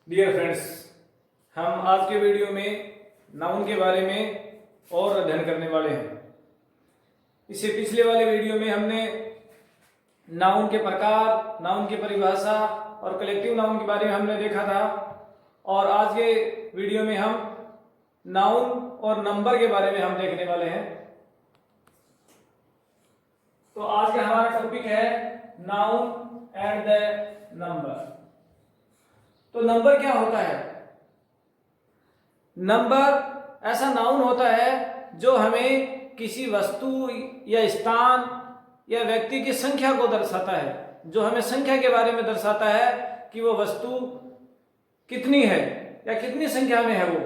Dear friends, हम आज के वीडियो में नाउन के बारे में और अध्ययन करने वाले हैं। इससे पिछले वाले वीडियो में हमने नाउन के प्रकार, नाउन की परिभाषा और कलेक्टिव नाउन के बारे में हमने देखा था, और आज के वीडियो में हम नाउन और नंबर के बारे में हम देखने वाले हैं। तो आज का हमारा टॉपिक है नाउन एंड द नंबर। तो नंबर क्या होता है? नंबर ऐसा नाउन होता है जो हमें किसी वस्तु या स्थान या व्यक्ति की संख्या को दर्शाता है, जो हमें संख्या के बारे में दर्शाता है कि वो वस्तु कितनी है या कितनी संख्या में है। वो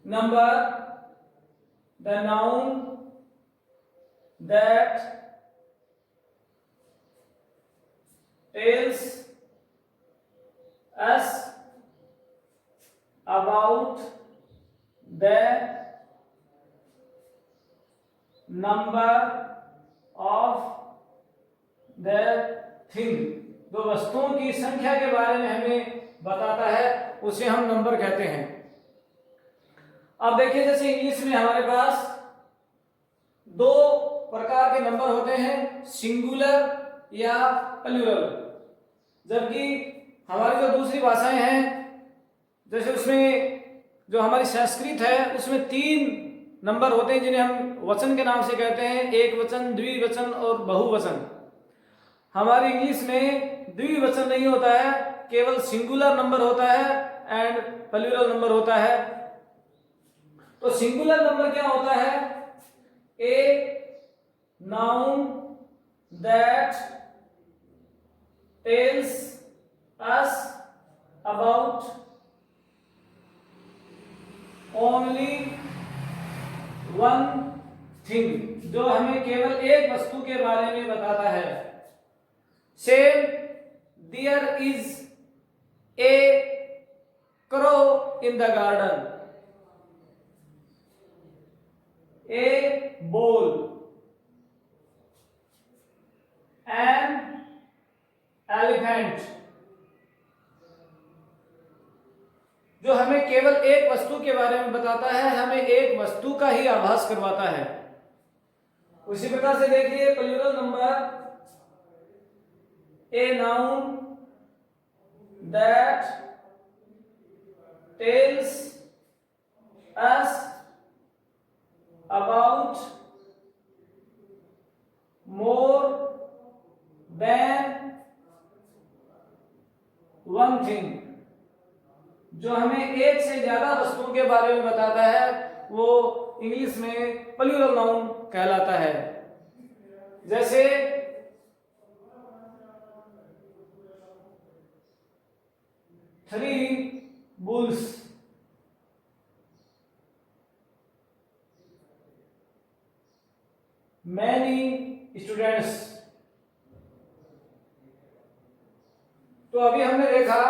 number, the noun that tales us about the number of the thing, जो वस्तुओं की संख्या के बारे में हमें बताता है उसे हम नंबर कहते हैं। अब देखिए, जैसे इंग्लिश में हमारे पास दो प्रकार के नंबर होते हैं, सिंगुलर या प्लूरल। जबकि हमारी जो दूसरी भाषाएं हैं, जैसे उसमें जो हमारी संस्कृत है, उसमें 3 नंबर होते हैं जिन्हें हम वचन के नाम से कहते हैं, एक वचन, द्विवचन और बहुवचन। हमारी इंग्लिश में द्विवचन नहीं होता है, केवल सिंगुलर नंबर होता है एंड प्लूरल नंबर होता है। तो सिंगुलर नंबर क्या होता है? ए noun that tales us about only one thing, जो हमें केवल एक वस्तु के बारे में बताता है। Say there is a crow in the garden, a ball, an elephant, जो हमें केवल एक वस्तु के बारे में बताता है, हमें एक वस्तु का ही आभास करवाता है। उसी प्रकार से देखिए plural number, a noun that tells us about more than one thing, जो हमें एक से ज्यादा वस्तुओं के बारे में बताता है, वो इंग्लिश में प्लूरल नाउन कहलाता है। जैसे थ्री बुल्स, मैनी स्टूडेंट्स। तो अभी हमने देखा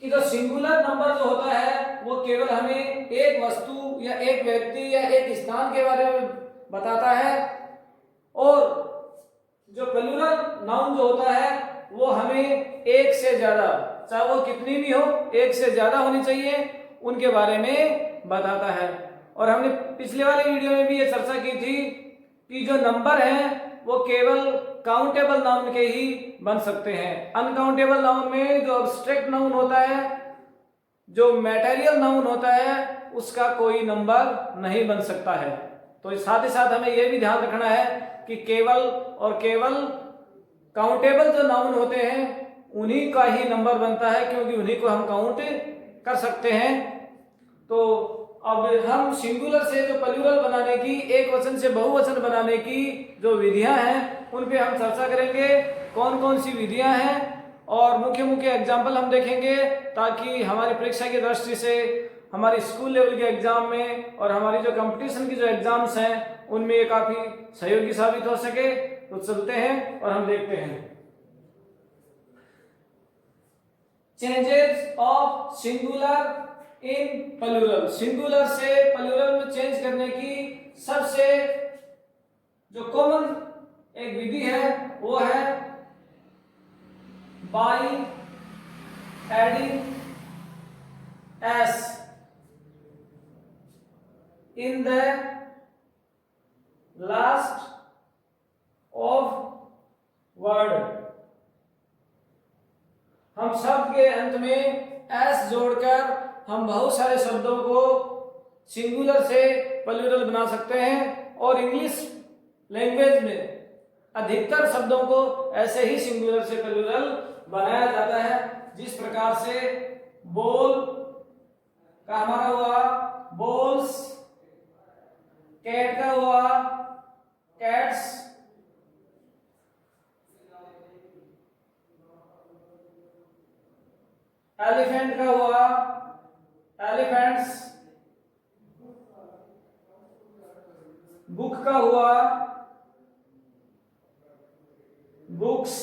कि जो सिंगुलर नंबर जो होता है वो केवल हमें एक वस्तु या एक व्यक्ति या एक स्थान के बारे में बताता है, और जो प्लूरल नाउन जो होता है वो हमें एक से ज्यादा, चाहे वो कितनी भी हो, एक से ज्यादा होनी चाहिए, उनके बारे में बताता है। और हमने पिछले वाले वीडियो में भी ये चर्चा की थी कि जो नंबर हैं वो केवल काउंटेबल नाउन के ही बन सकते हैं। अनकाउंटेबल नाउन में जो अब्स्ट्रैक्ट नाउन होता है, जो मटेरियल नाउन होता है, उसका कोई नंबर नहीं बन सकता है। तो साथ ही साथ हमें यह भी ध्यान रखना है कि केवल और केवल काउंटेबल जो नाउन होते हैं उन्हीं का ही नंबर बनता है, क्योंकि उन्हीं को हम काउंट कर सकते हैं। तो अब हम सिंगुलर से जो प्लूरल बनाने की, एक वचन से बहुवचन बनाने की जो विधियां हैं उन पे हम चर्चा करेंगे, कौन कौन सी विधियां हैं, और मुख्य मुख्य एग्जाम्पल हम देखेंगे, ताकि हमारी परीक्षा की दृष्टि से, हमारी स्कूल लेवल के एग्जाम में और हमारी जो कंपटीशन की जो एग्जाम्स हैं उनमें ये काफी सहयोगी साबित हो सके। तो चलते हैं और हम देखते हैं changes of singular in plural. Singular से प्लूरल में चेंज करने की सबसे जो कॉमन एक विधि है वो है by adding s in the last of word। हम शब्द के अंत में s जोड़कर हम बहुत सारे शब्दों को सिंगुलर से प्लूरल बना सकते हैं, और इंग्लिश लैंग्वेज में अधिकतर शब्दों को ऐसे ही सिंगुलर से प्लूरल बनाया जाता है। जिस प्रकार से बॉल का हमारा हुआ बॉल्स, कैट का हुआ कैट्स, एलिफेंट का हुआ एलिफेंट्स, बुक का हुआ बुक्स,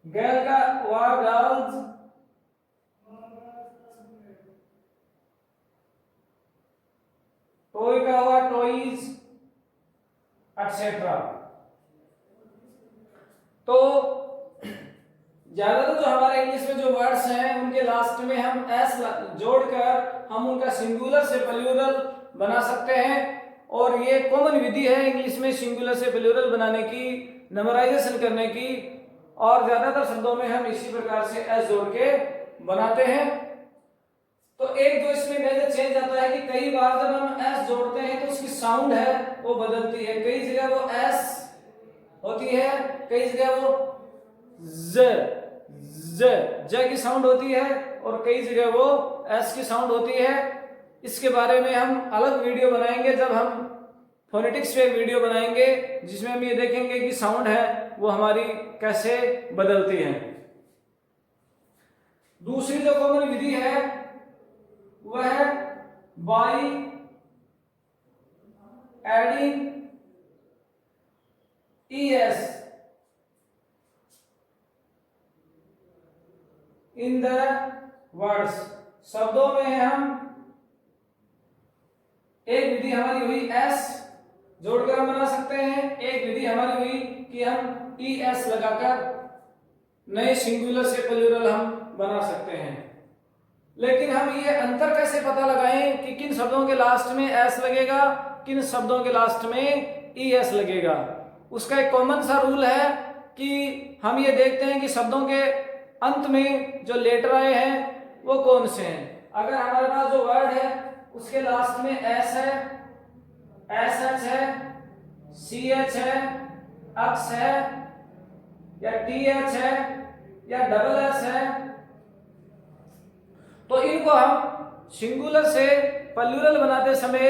गर्ल का हुआ गर्ल्स, टॉय का हुआ टॉयज, एक्सेट्रा। तो ज्यादातर जो हमारे इंग्लिश में जो वर्ड्स हैं उनके लास्ट में हम एस जोड़कर हम उनका सिंगुलर से प्लूरल बना सकते हैं, और ये कॉमन विधि है इंग्लिश में सिंगुलर से प्लूरल बनाने की, नंबराइजेशन करने की, और ज्यादातर शब्दों में हम इसी प्रकार से एस जोड़ के बनाते हैं। तो एक जो इसमें मेजर चेंज आता है कि कई बार जब हम एस जोड़ते हैं तो उसकी साउंड है वो बदलती है। कई जगह वो एस होती है, कई जगह वो ज की साउंड होती है, और कई जगह वो एस की साउंड होती है। इसके बारे में हम अलग वीडियो बनाएंगे, जब हम फोनेटिक्स पे वीडियो बनाएंगे जिसमें हम ये देखेंगे कि साउंड है वो हमारी कैसे बदलती है। दूसरी जो कॉमन विधि है वह है by adding es in the words. शब्दों में हम एक विधि हमारी हुई s जोड़कर हम बना सकते हैं, एक विधि हमारी हुई कि हम es लगाकर नए सिंगुलर से प्लूरल हम बना सकते हैं। लेकिन हम ये अंतर कैसे पता लगाएं कि किन शब्दों के लास्ट में s लगेगा, किन शब्दों के लास्ट में es लगेगा। उसका एक कॉमन सा रूल है कि हम ये देखते हैं कि शब्दों के अंत में जो लेटर आए हैं वो कौन से हैं। अगर हमारे पास जो वर्ड है उसके लास्ट में एस है, एस एच है, सी एच है, एक्स है, या टी एच है, या डबल एस है, तो इनको हम सिंगुलर से प्लूरल बनाते समय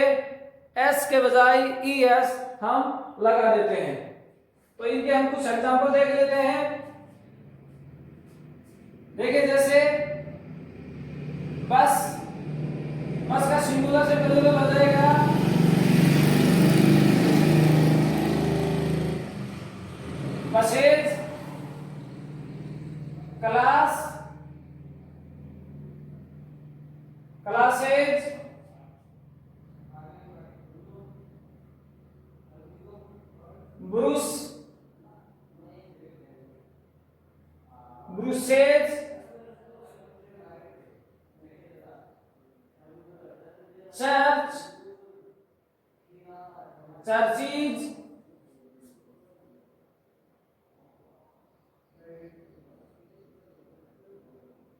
एस के बजाय ई एस हम लगा देते हैं। तो इनके हम कुछ एग्जांपल देख लेते हैं। देखिए जैसे बस, बस का सिंगुलर से प्लूरल हो जाएगा buses, class, classes, brush, brushes, church, churches,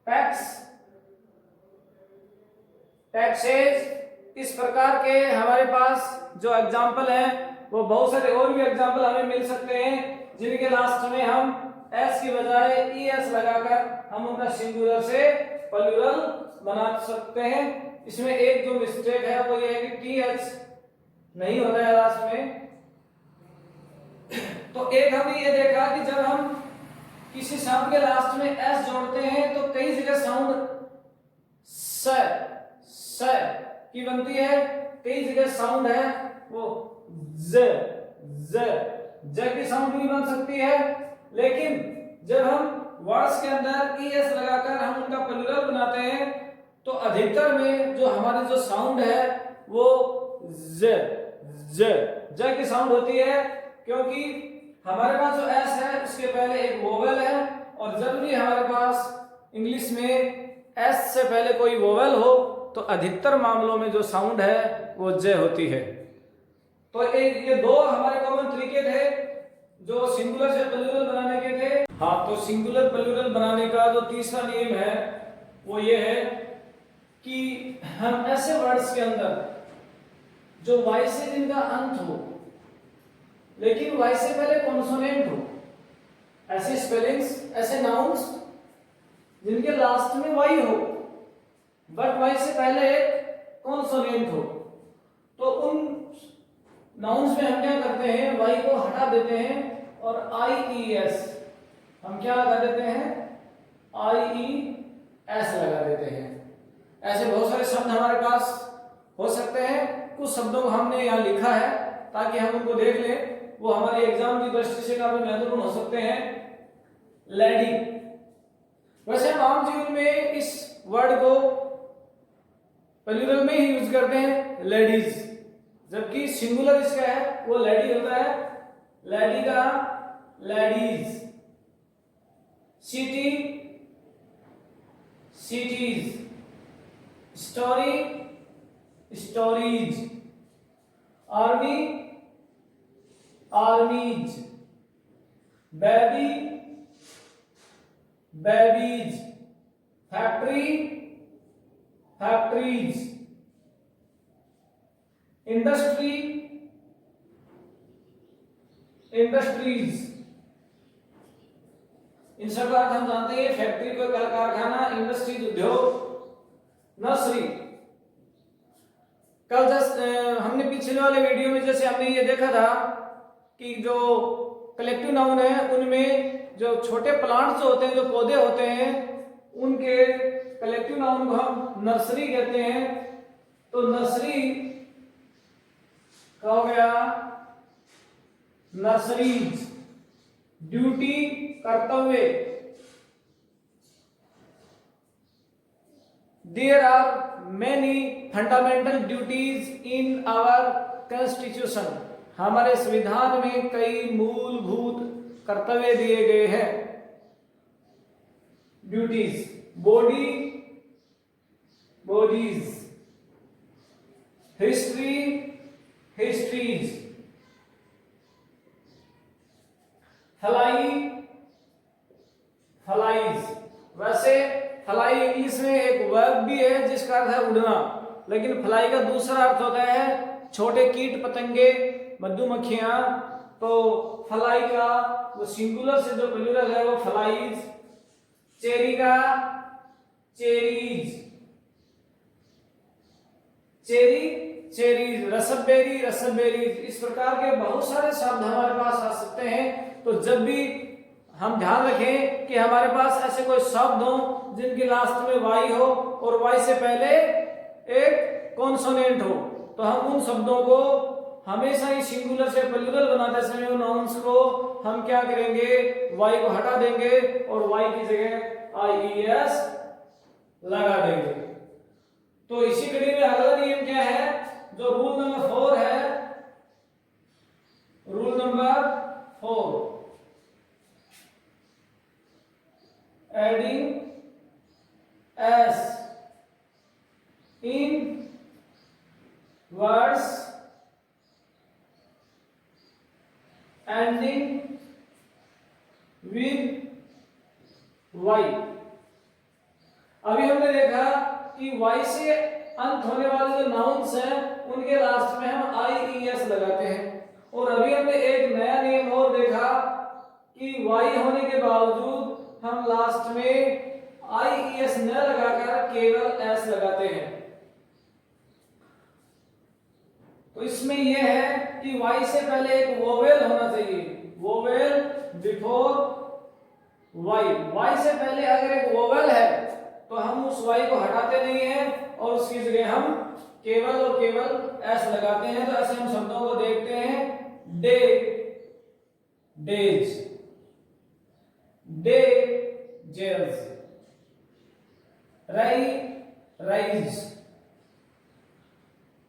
tax, taxes. इस प्रकार के हमारे पास जो एग्जाम्पल हैं वो बहुत सारे और भी एग्जाम्पल हमें मिल सकते हैं जिनके लास्ट में हम एस की बजाय ई एस लगाकर हम उनका सिंगुलर से प्लूरल बना सकते हैं। इसमें एक जो मिस्टेक है वो ये है कि टी एच नहीं होता है लास्ट में। तो एक हमने ये देखा कि जब हम किसी शब्द के लास्ट में एस जोड़ते हैं तो कई जगह साउंड स की बनती है, कई जगह साउंड है वो ज की साउंड भी बन सकती है। लेकिन जब हम वर्ड्स के अंदर ई एस लगाकर हम उनका प्लूरल बनाते हैं तो अधिकतर में जो हमारी जो साउंड है वो ज की साउंड होती है, क्योंकि हमारे पास जो एस है उसके पहले एक वोवेल है, और जब भी हमारे पास इंग्लिश में एस से पहले कोई वोवेल हो तो अधिकतर मामलों में जो साउंड है वो जे होती है। तो ये दो हमारे कॉमन तरीके थे जो सिंगुलर से प्लूरल बनाने के थे। हाँ, तो सिंगुलर प्लूरल बनाने का जो तीसरा नियम है वो ये है कि हम ऐसे वर्ड्स के अंदर जो वाई से जिनका अंत हो लेकिन वाई से पहले कॉन्सोनेंट हो, ऐसे स्पेलिंग्स, ऐसे नाउन्स जिनके लास्ट में वाई हो बट वाई से पहले एक कॉन्सोनेंट हो, तो उन नाउन्स में हम क्या करते हैं, वाई को हटा देते हैं और आई ई एस हम क्या लगा देते हैं, आई ई एस लगा देते हैं। ऐसे बहुत सारे शब्द हमारे पास हो सकते हैं। कुछ शब्दों को हमने यहाँ लिखा है ताकि हम उनको देख लें, वो हमारे एग्जाम की दृष्टि से काफी महत्वपूर्ण हो सकते हैं। लेडी, वैसे हम आम जीवन में इस वर्ड को प्लूरल में ही यूज करते हैं, लेडीज, जबकि सिंगुलर इसका है वो लेडी होता है। लेडी का ladies, city cities, story stories, army armies, baby babies, factory factories, industry industries. इन सब का अर्थ हम जानते हैं, फैक्ट्री को कल कारखाना, इंडस्ट्रीज उद्योग, नर्सरी। कल हमने पिछले वाले वीडियो में जैसे हमने ये देखा था कि जो कलेक्टिव नाउन है उनमें जो छोटे प्लांट्स होते हैं, जो पौधे होते हैं, उनके कलेक्टिव नाउन को हम नर्सरी कहते हैं। तो नर्सरी का हो गया नर्सरीज, ड्यूटी कर्तव्य। There are many fundamental duties in our constitution, हमारे संविधान में कई मूलभूत कर्तव्य दिए गए हैं। Duties, body bodies, history histories, fly flies. वैसे फ्लाई इंग्लिश में एक वर्ब भी है जिसका अर्थ है उड़ना, लेकिन फ्लाई का दूसरा अर्थ होता है छोटे कीट पतंगे, मधुमक्खियां। तो फ्लाई का वो सिंगुलर से जो प्लूरल है वो फ्लाइज। चेरी का चेरीज, चेरी चेरीज, रसबेरी रसबेरीज। इस प्रकार के बहुत सारे शब्द हमारे पास आ सकते हैं। तो जब भी हम ध्यान रखें कि हमारे पास ऐसे कोई शब्द हो जिनके लास्ट में वाई हो और वाई से पहले एक कॉन्सोनेंट हो, तो हम उन शब्दों को हमेशा ही सिंगुलर से प्लूरल बनाते समय उन नाउन्स को हम क्या करेंगे, वाई को हटा देंगे और वाई की जगह आई ई एस लगा देंगे। तो इसी कड़ी में अगला नियम क्या है, जो रूल नंबर 4 है, rule number 4, adding S in words ending with Y. अभी हमने देखा कि वाई से अंत होने वाले जो नाउन्स हैं उनके लास्ट में हम आई ई एस लगाते हैं। और अभी हमने एक नया नियम और देखा कि वाई होने के बावजूद हम लास्ट में आई ई एस न लगाकर केवल एस लगाते हैं। तो इसमें यह है कि वाई से पहले एक वोवेल होना चाहिए, वोवेल बिफोर वाई। वाई से पहले अगर एक वोवेल है तो हम उस वाई को हटाते नहीं हैं और उसकी जगह हम केवल और केवल एस लगाते हैं। तो ऐसे हम शब्दों को देखते हैं, डे डेज, डे जेल्स, राई राइज।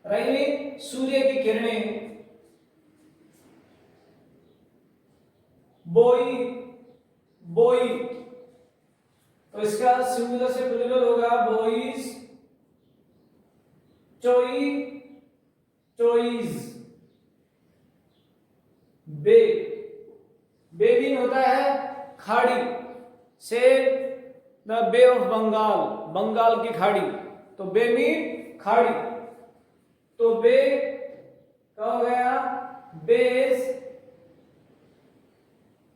राई में सूर्य की किरणें, बोई, बोई, तो इसका सिंगुलर से प्लूरल होगा बोईज, चोई, चोईज। बे, बेबीन होता है खाड़ी, से the Bay of Bengal, Bengal की खाड़ी, तो बे मीन खाड़ी, तो बे क्या हो गया, बेस,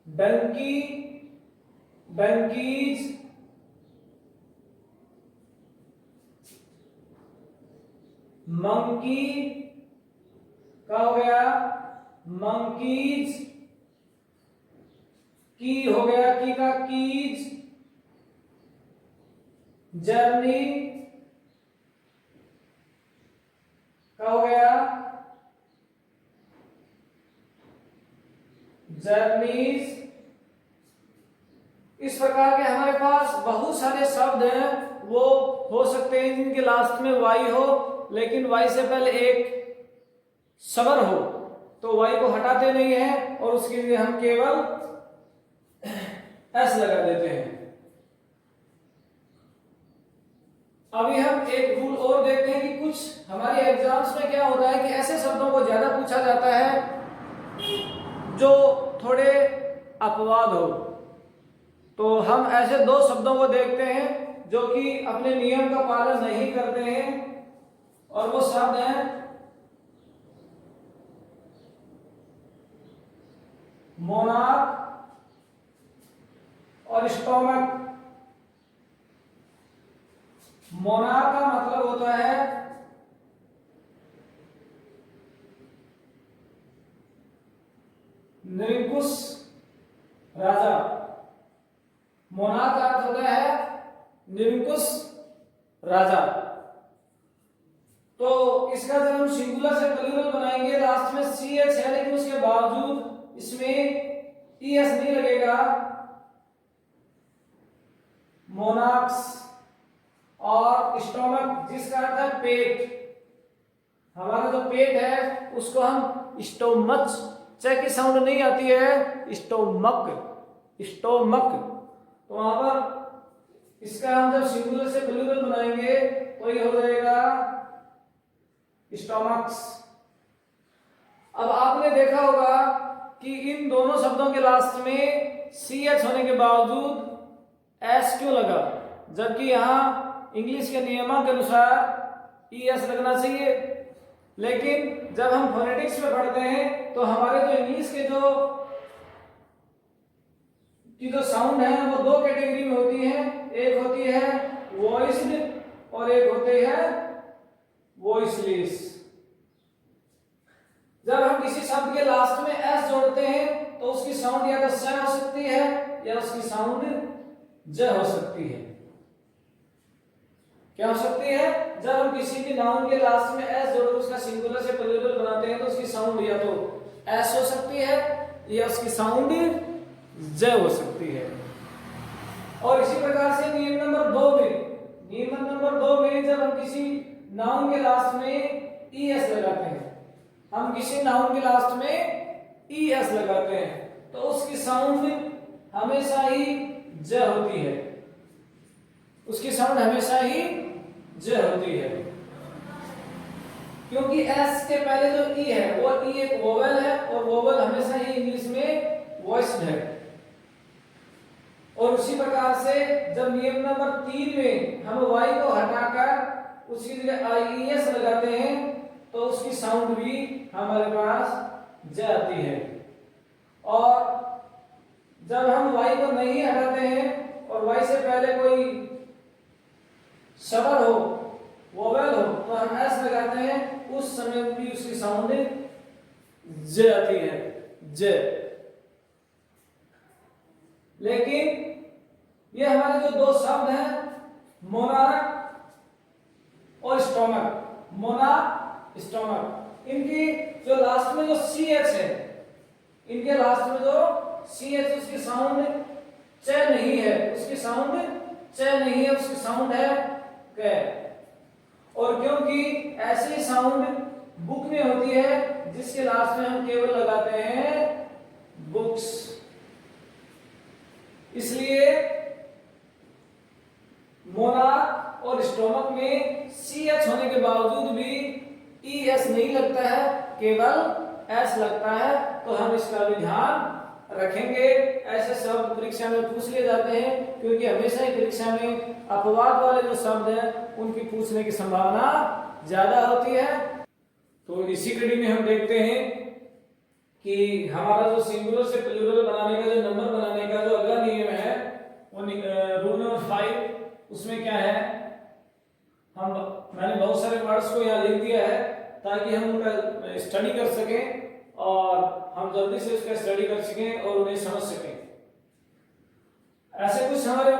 डंकी, डंकीज, मंकी क्या हो गया, मंकीज, की हो गया, की का कीज, जर्नी क्या हो गया, जर्नीज। इस प्रकार के हमारे पास बहुत सारे शब्द हैं, वो हो सकते हैं जिनके लास्ट में वाई हो, लेकिन वाई से पहले एक स्वर हो, तो वाई को हटाते नहीं है और उसके लिए हम केवल एस लगा देते हैं। अभी हम एक रूल और देखते हैं कि कुछ हमारे एग्जाम्स में क्या होता है कि ऐसे शब्दों को ज्यादा पूछा जाता है जो थोड़े अपवाद हो, तो हम ऐसे दो शब्दों को देखते हैं जो कि अपने नियम का पालन नहीं करते हैं, और वो शब्द हैं मोनार्क और स्टोमक। मोनार्क का मतलब होता है निरंकुश राजा, मोनार्क का अर्थ होता है निरंकुश राजा। तो इसका जब हम सिंगुलर से प्लूरल बनाएंगे, लास्ट में सी एच है लेकिन उसके बावजूद इसमें ई एस नहीं लगेगा, मोनार्क्स। और स्टोमक जिसका अर्थ है पेट, हमारा जो पेट है उसको हम स्टोमच, च की साउंड नहीं आती है, स्टोमक, स्टोमक। तो वहां पर इसका हम जब सिंगुलर से प्लूरल बनाएंगे तो ये हो जाएगा स्टोमक्स। अब आपने देखा होगा कि इन दोनों शब्दों के लास्ट में सी एच होने के बावजूद एस क्यों लगा, जबकि यहां इंग्लिश के नियमों के अनुसार ई एस लगना चाहिए। लेकिन जब हम फोनेटिक्स में पढ़ते हैं तो हमारे जो इंग्लिश के जो साउंड है वो दो कैटेगरी में होती है, एक होती है वॉइस्ड और एक होते हैं वॉइसलेस। जब हम किसी शब्द के लास्ट में एस जोड़ते हैं तो उसकी साउंड या तो स हो सकती है या उसकी साउंड ज हो सकती है। क्या हो सकती है, जब हम किसी भी नाउन के लास्ट में एस जोड़कर उसका सिंगुलर से प्लूरल बनाते हैं तो उसकी साउंड या तो एस हो सकती है या उसकी साउंड ज हो सकती है। और इसी प्रकार से नियम नंबर 2 में जब हम किसी नाउन के लास्ट में ई एस लगाते हैं, हम किसी नाउन के लास्ट में ई एस लगाते हैं तो उसकी साउंड हमेशा ही ज होती है, उसकी साउंड हमेशा ही ज होती है, क्योंकि एस के पहले जो ई है वो ई एक वोवेल है और वोवेल हमेशा ही इंग्लिश में वॉइस्ड है। और उसी प्रकार से जब नियम नंबर 3 में हम वाई को हटाकर उसकी जगह आई एस लगाते हैं तो उसकी साउंड भी हमारे पास ज आती है। और जब हम वाई को नहीं हटाते हैं और वाई से पहले कोई स्वर हो, वोवेल हो, तो हम एस लगाते हैं, उस समय भी उसकी साउंड ज आती है, ज। लेकिन ये हमारे जो दो शब्द हैं मोनार्क और स्टोमक, मोनार्क स्टोमक, इनकी जो लास्ट में जो सी एच है, इनके लास्ट में जो सी एच उसकी साउंड च नहीं है, उसकी साउंड च नहीं है, उसकी साउंड है क। और क्योंकि ऐसी साउंड बुक में होती है जिसके लास्ट में हम केवल लगाते हैं बुक्स, इसलिए मोनार्क और स्टोमक में CH होने के बावजूद भी ES नहीं लगता है, केवल S लगता है। तो हम इसका भी ध्यान रखेंगे। ऐसे शब्द परीक्षा में पूछ लिए जाते हैं, क्योंकि हमेशा ही परीक्षा में अपवाद वाले जो शब्द हैं उनकी पूछने की संभावना ज्यादा होती है। तो इसी कड़ी में हम देखते हैं कि हमारा जो सिंगुलर से प्लूरल बनाने का, जो नंबर बनाने का जो अगला नियम है, वो रूल नंबर 5, उसमें क्या है, मैंने बहुत सारे वर्ड्स को यहाँ लिख दिया है ताकि हम उनका स्टडी कर सकें और हम जल्दी से उसका स्टडी कर सकें और उन्हें समझ सकें। ऐसे कुछ हमारे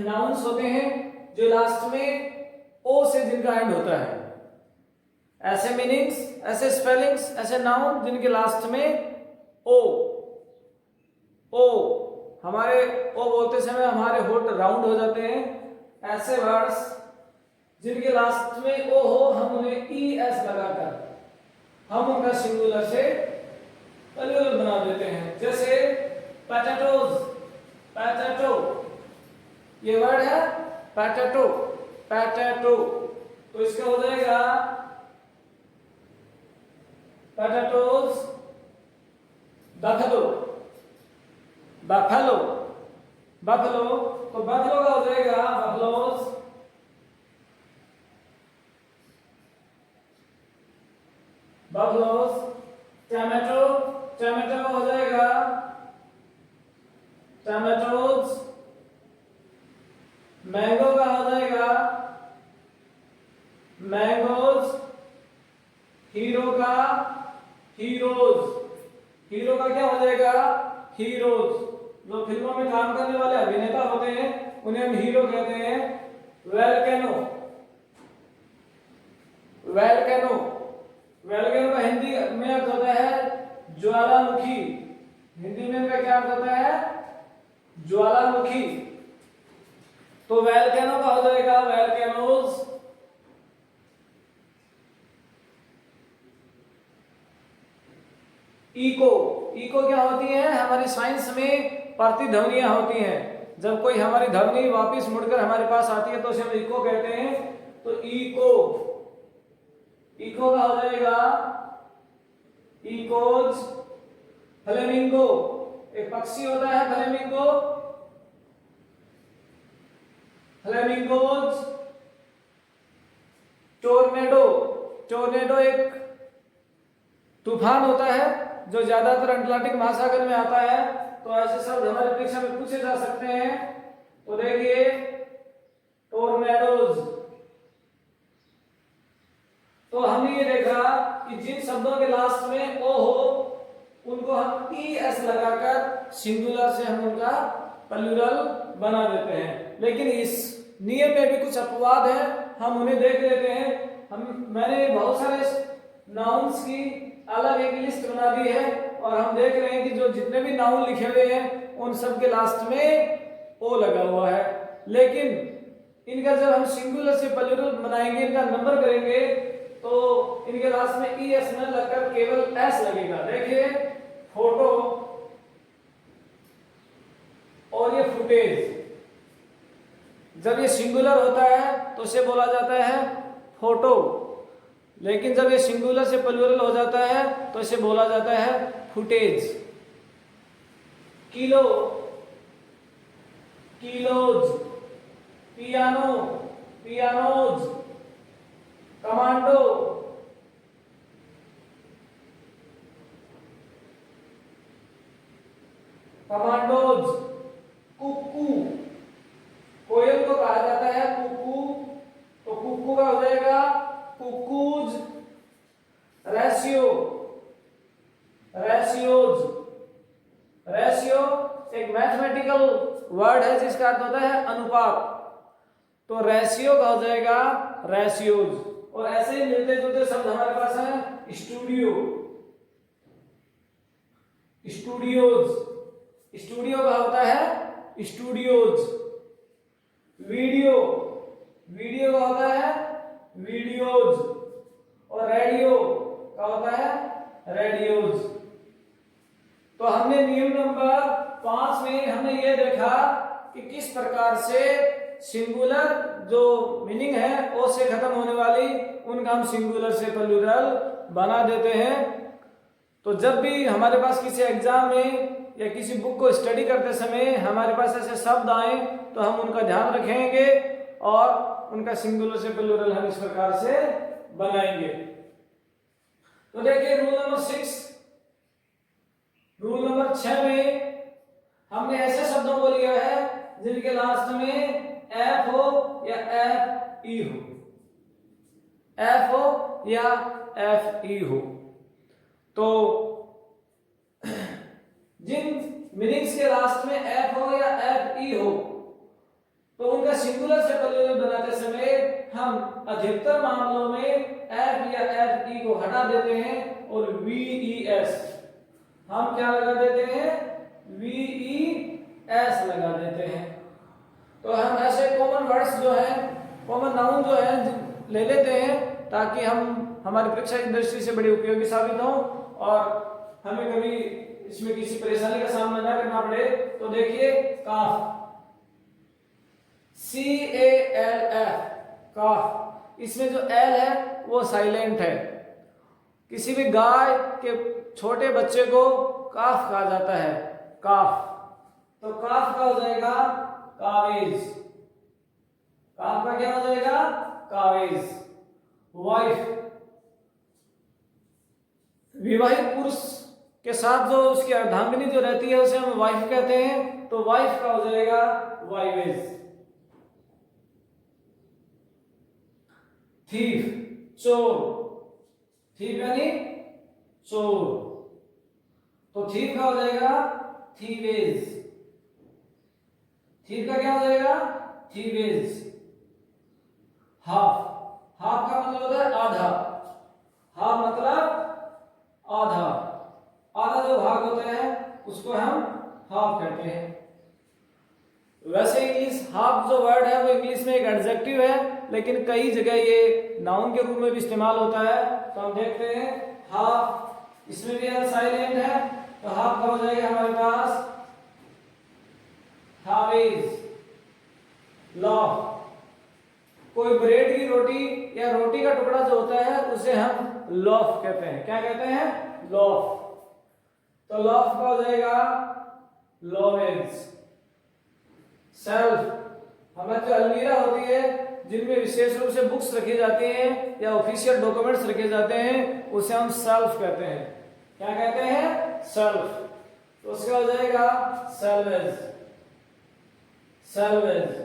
नाउन्स होते हैं जो लास्ट में ओ से जिनका एंड होता है, ऐसे मीनिंग्स, ऐसे स्पेलिंग्स, ऐसे नाउन जिनके लास्ट में ओ हमारे ओ बोलते समय हमारे होठ राउंड हो जाते हैं। ऐसे वर्ड्स जिनके लास्ट में ओ हो, हम उन्हें ES लगाकर हम उनका सिंगुलर से प्लूरल बना देते हैं। जैसे पोटैटोज, पोटैटो, ये वर्ड है पोटैटो, पोटैटो, तो इसका हो जाएगा पोटैटोज, बफलो, बफलो, बफलो, तो बफलो का हो जाएगा बफलोज, बफलोज। टमाटो, टमाटो का हो जाएगा टमाटोज। मैंगो का हो जाएगा मैंगोज। हीरो का हीरोज, हीरो का क्या हो जाएगा हीरोज। जो फिल्मों में काम करने वाले अभिनेता होते हैं उन्हें हम हीरो कहते हैं। वोल्केनो, वोल्केनो, वोल्केनो का हिंदी में अर्थ होता है ज्वालामुखी। हिंदी में इनका क्या अर्थ होता है ज्वालामुखी। तो वोल्केनो का हो जाएगा वोल्केनोज। इको, इको क्या होती है, हमारी साइंस में प्रतिध्वनियां होती हैं। जब कोई हमारी ध्वनि वापस मुड़कर हमारे पास आती है तो उसे हम इको कहते हैं। तो इको, इको का हो जाएगा इकोज। फ्लेमिंगो, एक पक्षी होता है फ्लेमिंगो, फ्लेमिंगोज। टोर्नेडो, टोर्नेडो एक तूफान होता है जो ज्यादातर अटलांटिक महासागर में आता है। तो ऐसे शब्द हमारे परीक्षा में पूछे जा सकते हैं। तो देखिए टोर्नेडोज। तो हमने ये देखा कि जिन शब्दों के लास्ट में ओ हो उनको हम ES लगाकर सिंगुलर से हम उनका प्लूरल बना देते हैं। लेकिन इस नियम में भी कुछ अपवाद है, हम उन्हें देख लेते हैं। मैंने बहुत सारे नाउन्स की अलग एक लिस्ट बना दी है और हम देख रहे हैं कि जो जितने भी नाउन लिखे हुए हैं उन सब के लास्ट में ओ लगा हुआ है। लेकिन इनका जब हम सिंगुलर से प्लूरल बनाएंगे, इनका नंबर करेंगे, तो इनके लास्ट में ES न लगकर केवल S लगेगा। देखिए फोटो और ये फुटेज, जब ये सिंगुलर होता है तो इसे बोला जाता है फोटो, लेकिन जब ये सिंगुलर से प्लूरल हो जाता है तो इसे बोला जाता है footage. Kilo, kilos. Piano, pianos. Commando, commandos. Cuckoo, कोयल को कहा जाता है कुक्कू, तो कुक्कू का हो जाएगा कुक्कूज। Ratio, ratios. रेशियो एक मैथमेटिकल वर्ड है जिसका अर्थ होता है अनुपात, तो रेशियो का हो जाएगा रेशियोज। और ऐसे ही मिलते जुलते शब्द हमारे पास है स्टूडियो, स्टूडियोज। स्टूडियो का होता है स्टूडियोज। वीडियो, वीडियो का होता है वीडियोज। और रेडियो का होता है रेडियोज। तो हमने नियम नंबर 5 में हमने ये देखा कि किस प्रकार से सिंगुलर जो मीनिंग है ओ से खत्म होने वाली उनका हम सिंगुलर से प्लूरल बना देते हैं। तो जब भी हमारे पास किसी एग्जाम में या किसी बुक को स्टडी करते समय हमारे पास ऐसे शब्द आए तो हम उनका ध्यान रखेंगे और उनका सिंगुलर से प्लूरल हम इस प्रकार से बनाएंगे। तो देखिए रूल नंबर 6, रूल नंबर 6 में हमने ऐसे शब्दों को लिया है जिनके लास्ट में एफ हो या एफ ई हो, एफ हो या एफ ई हो। तो जिन मीनिंग्स के लास्ट में एफ हो या एफ ई हो तो उनका सिंगुलर से प्लूरल बनाते समय हम अधिकतर मामलों में एफ या एफ ई को हटा देते हैं और वी ई एस हम क्या लगा देते हैं, वी ई एस लगा देते हैं। तो हम ऐसे कॉमन वर्ड्स जो है, कॉमन नाउन जो है ले लेते हैं ताकि हम हमारी परीक्षा की दृष्टि से बड़ी उपयोगी साबित हो और हमें कभी इसमें किसी परेशानी का सामना ना करना पड़े। तो देखिए काफ, CALF, काफ, इसमें जो एल है वो साइलेंट है। किसी भी गाय के छोटे बच्चे को काफ कहा जाता है, काफ। तो काफ का हो जाएगा कावेज, काफ का क्या हो जाएगा, कावेज। वाइफ, विवाहित पुरुष के साथ जो उसकी अर्धांगिनी जो रहती है उसे हम वाइफ कहते हैं, तो वाइफ का हो जाएगा वाइवेज। थीफ, चोर, थीफ यानी चोर, तो थीफ का हो जाएगा थीवेज, थीफ का क्या हो जाएगा, थीवेज। हाफ, हाफ का मतलब होता है आधा, हाफ मतलब आधा, आधा जो भाग होता है उसको हम हाफ कहते हैं। वैसे इंग्लिश हाफ जो वर्ड है वो इंग्लिश में एक एडजेक्टिव है, लेकिन कई जगह ये नाउन के रूप में भी इस्तेमाल होता है। तो हम देखते हैं हाफ, इसमें भी एल साइलेंट है, तो हाफ का हो जाएगा हमारे पास हावेज। लॉफ, कोई ब्रेड की रोटी या रोटी का टुकड़ा जो होता है उसे हम लॉफ कहते हैं, क्या कहते हैं, लॉफ। तो लॉफ का हो जाएगा लॉवेज। सेल्फ, हमारी जो अलमीरा होती है जिनमें विशेष रूप से बुक्स रखी जाती हैं या ऑफिशियल डॉक्यूमेंट्स रखे जाते हैं उसे हम सेल्फ कहते हैं, क्या कहते हैं, सेल्फ। तो उसका हो जाएगा सेल्वेज, सेल्वेज।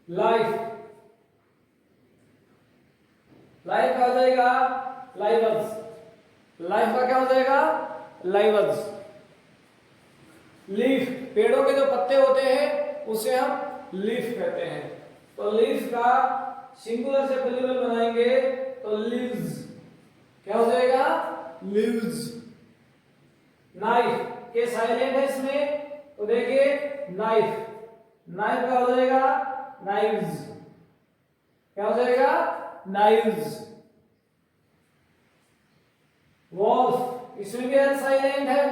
लाइफ, लाइफ का हो जाएगा लाइवल्स, लाइफ का क्या हो जाएगा, लाइवल्स। लीफ, पेड़ों के जो पत्ते होते हैं उसे हम लीफ कहते हैं, तो लीफ का सिंगुलर से प्लूरल बनाएंगे तो लीव्स, क्या हो जाएगा, लीव्स। नाइफ के साइलेंट है इसमें, तो देखिए नाइफ, नाइफ का हो जाएगा नाइव्स, क्या हो जाएगा, नाइव्स। वॉल्फ, इसमें भी एल साइलेंट है,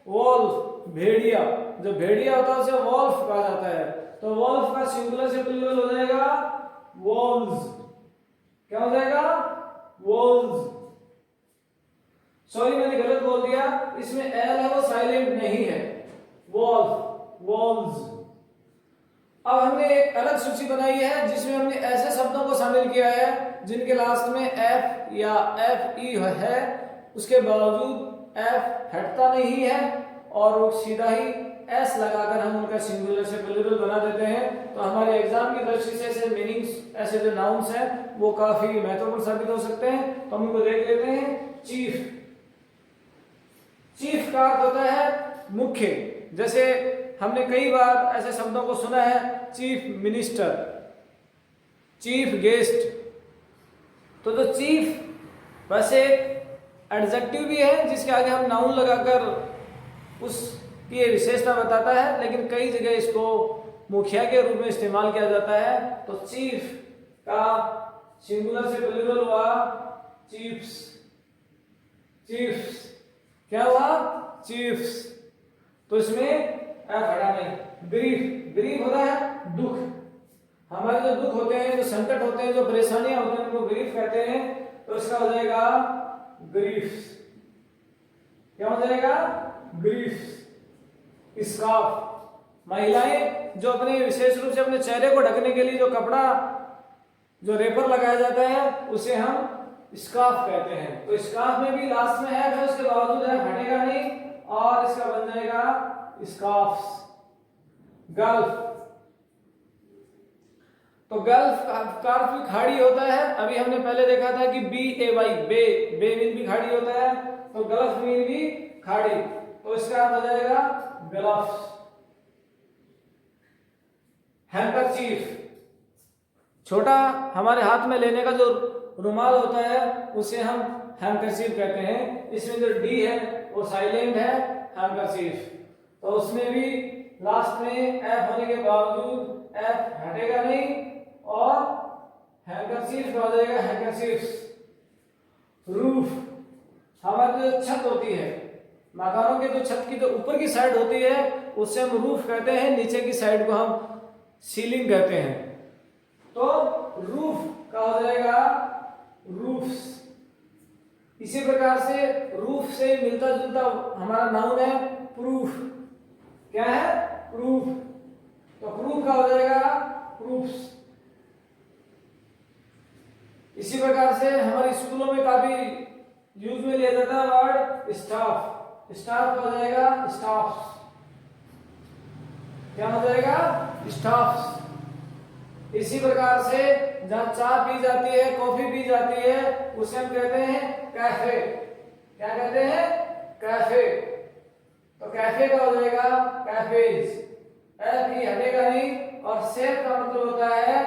वॉल्फ, भेड़िया, जो भेड़िया होता है उसे वॉल्फ कहा जाता है, तो वॉल्फ का सिंगुलर से प्लूरल हो जाएगा वॉल्व्स, क्या हो जाएगा, वॉल्व्स। सॉरी मैंने गलत बोल दिया, इसमें एल है वो साइलेंट नहीं है, वॉल्फ, वॉल्व्स। अब हमने एक अलग सूची बनाई है जिसमें हमने ऐसे शब्दों को शामिल किया है जिनके लास्ट में एफ या एफ ई है, उसके बावजूद एफ हटता नहीं है और वो सीधा ही एस लगाकर हम उनका सिंगुलर से प्लूरल बना देते हैं। तो हमारे एग्जाम की दृष्टि से ऐसे मीनिंग्स, ऐसे जो नाउन्स हैं वो काफी महत्वपूर्ण साबित हो सकते हैं। तो हम उनको देख लेते हैं। चीफ, चीफ का अर्थ होता है मुख्य, जैसे हमने कई बार ऐसे शब्दों को सुना है, चीफ मिनिस्टर, चीफ गेस्ट। तो जो चीफ वैसे एडजेक्टिव भी है जिसके आगे हम नाउन लगाकर उसकी ये विशेषता बताता है, लेकिन कई जगह इसको मुखिया के रूप में इस्तेमाल किया जाता है। तो चीफ का सिंगुलर से प्लूरल हुआ चीफ्स, चीफ्स। क्या हुआ? चीफ्स। तो इसमें एफ हटा नहीं। ग्रीफ, ग्रीफ होता है दुख। हमारे जो दुख होते हैं, जो संकट होते हैं, जो परेशानियां होती हैं, उनको ग्रीफ कहते हैं। तो इसका हो जाएगा ग्रीफ्स। क्या हो जाएगा? ग्रीफ्स। स्कार्फ, महिलाएं जो अपने विशेष रूप से अपने चेहरे को ढकने के लिए जो कपड़ा, जो रेपर लगाया जाता है, उसे हम स्कार्फ कहते हैं। तो स्कार्फ में भी लास्ट में है, उसके बावजूद है हटेगा नहीं और इसका बन जाएगा स्कार्फ्स। गल्फ, तो गल्फ कार्फ भी खाड़ी होता है। अभी हमने पहले देखा था कि BAY, बे, बे मीन भी खाड़ी होता है, तो गल्फ मीन भी खाड़ी। तो इसका अर्थ हो जाएगा ग्लव्स। हैंकरचीफ, छोटा हमारे हाथ में लेने का जो रुमाल होता है उसे हम हैंकरचीफ कहते हैं। इसमें जो डी है वो साइलेंट है, हैंकरचीफ। तो उसमें भी लास्ट में एफ होने के बावजूद एफ हटेगा नहीं और हैंकरचीफ का हो जाएगा हैंकरचीफ्स। रूफ, हमारी जो छत होती है, मकानों के जो छत की जो ऊपर की साइड होती है उससे हम रूफ कहते हैं, नीचे की साइड को हम सीलिंग कहते हैं। तो रूफ का हो जाएगा रूफ्स। इसी प्रकार से रूफ से मिलता जुलता हमारा नाउन है प्रूफ। क्या है? प्रूफ। तो प्रूफ का हो जाएगा प्रूफ्स। इसी प्रकार से हमारे स्कूलों में काफी यूज में लिया जाता है वर्ड स्टाफ। स्टाफ का हो जाएगा स्टाफ्स। क्या हो जाएगा? स्टाफ्स। इसी प्रकार से जहां चाय पी जाती है, कॉफी पी जाती है, उसे हम कहते हैं कैफे। क्या कहते हैं? कैफे। तो कैफे का हो जाएगा कैफेज। एफ ही हटेगा नहीं और सेफ का मतलब होता है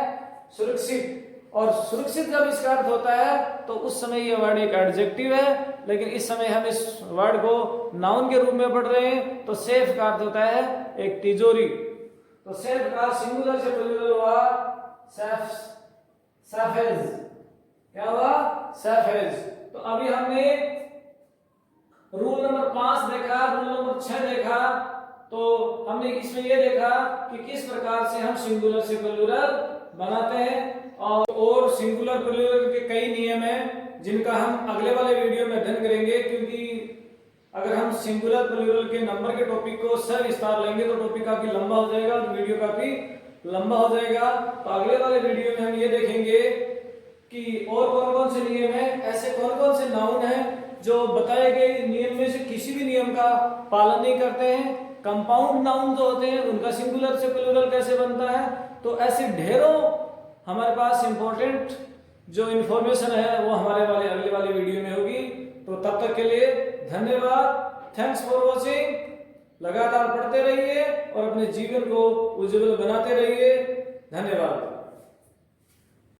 सुरक्षित। और सुरक्षित जब इसका अर्थ होता है तो उस समय ये वर्ड एक एडजेक्टिव है, लेकिन इस समय हम इस वर्ड को नाउन के रूप में पढ़ रहे हैं। तो सेफ का अर्थ होता है एक तिजोरी। तो सेफ का सिंगुलर से प्लूरल हुआ सेफ्स, सेफेज। क्या हुआ? सेफेज। तो अभी हमने रूल नंबर 5 देखा, रूल नंबर 6 देखा। तो हमने इसमें यह देखा कि किस प्रकार से हम सिंगुलर से प्लूरल बनाते हैं और सिंगुलर प्लूरल के कई नियम हैं जिनका हम अगले वाले वीडियो में अध्ययन करेंगे। क्योंकि अगर हम सिंगुलर प्लूरल के नंबर के टॉपिक को सविस्तार लेंगे तो टॉपिक काफी लंबा हो जाएगा और वीडियो काफी लंबा हो जाएगा। तो अगले वाले वीडियो में हम ये देखेंगे कि और कौन कौन से नियम हैं, ऐसे कौन कौन से नाउन हैं जो बताए गए नियम में से किसी भी नियम का पालन नहीं करते हैं। कंपाउंड नाउन जो होते हैं उनका सिंगुलर से प्लूरल कैसे बनता है। तो ऐसे ढेरों हमारे पास इंपॉर्टेंट जो इन्फॉर्मेशन है वो हमारे अगले वाले वीडियो में होगी। तो तब तक के लिए धन्यवाद। Thanks for watching. लगातार पढ़ते रहिए और अपने जीवन को उज्जवल बनाते रहिए। धन्यवाद।